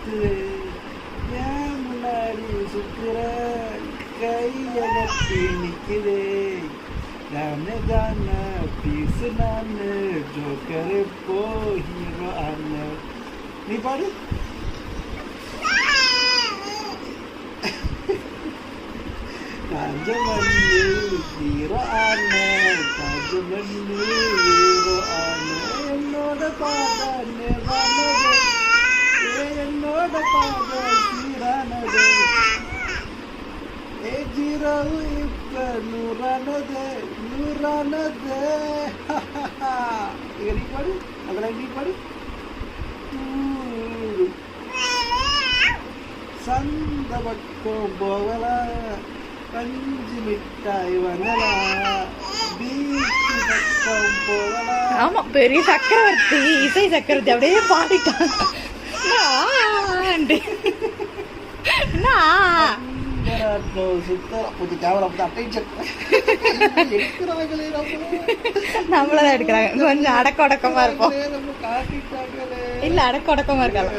சுத்துது ஏன் முன்னாடி சுத்துற கையகத்தி நிக்குது தானே தானே பீஸ் நானு ஜோக்கர் போ ஹீரோ ஆன நீ பாடு காஞ்சமண்ணு ஹீரோ ஆன காஞ்சமண்ணு ஹீரோ ஆன என்னோட பாதானே வானது என்னோட பாத சீரானது ஜீரோவு இப்ப நூறானது நூறானது இங்க நீ பாடு அதெல்லாம் நீ பாடு சந்த பக்கம் போகலாம் பஞ்சு மிட்டாய் வாங்கலாம் பீச்சு பக்கம் போகலாம். ஆமா பெரிய சக்கரவர்த்தி இசை சக்கரவர்த்தி அப்படியே பாடிட்டான். நம்மளதான் எடுக்கிறாங்க. கொஞ்சம் அடக்க உடக்கமா இருப்போம். இல்ல அடக்க உடக்கமா இருக்காங்க.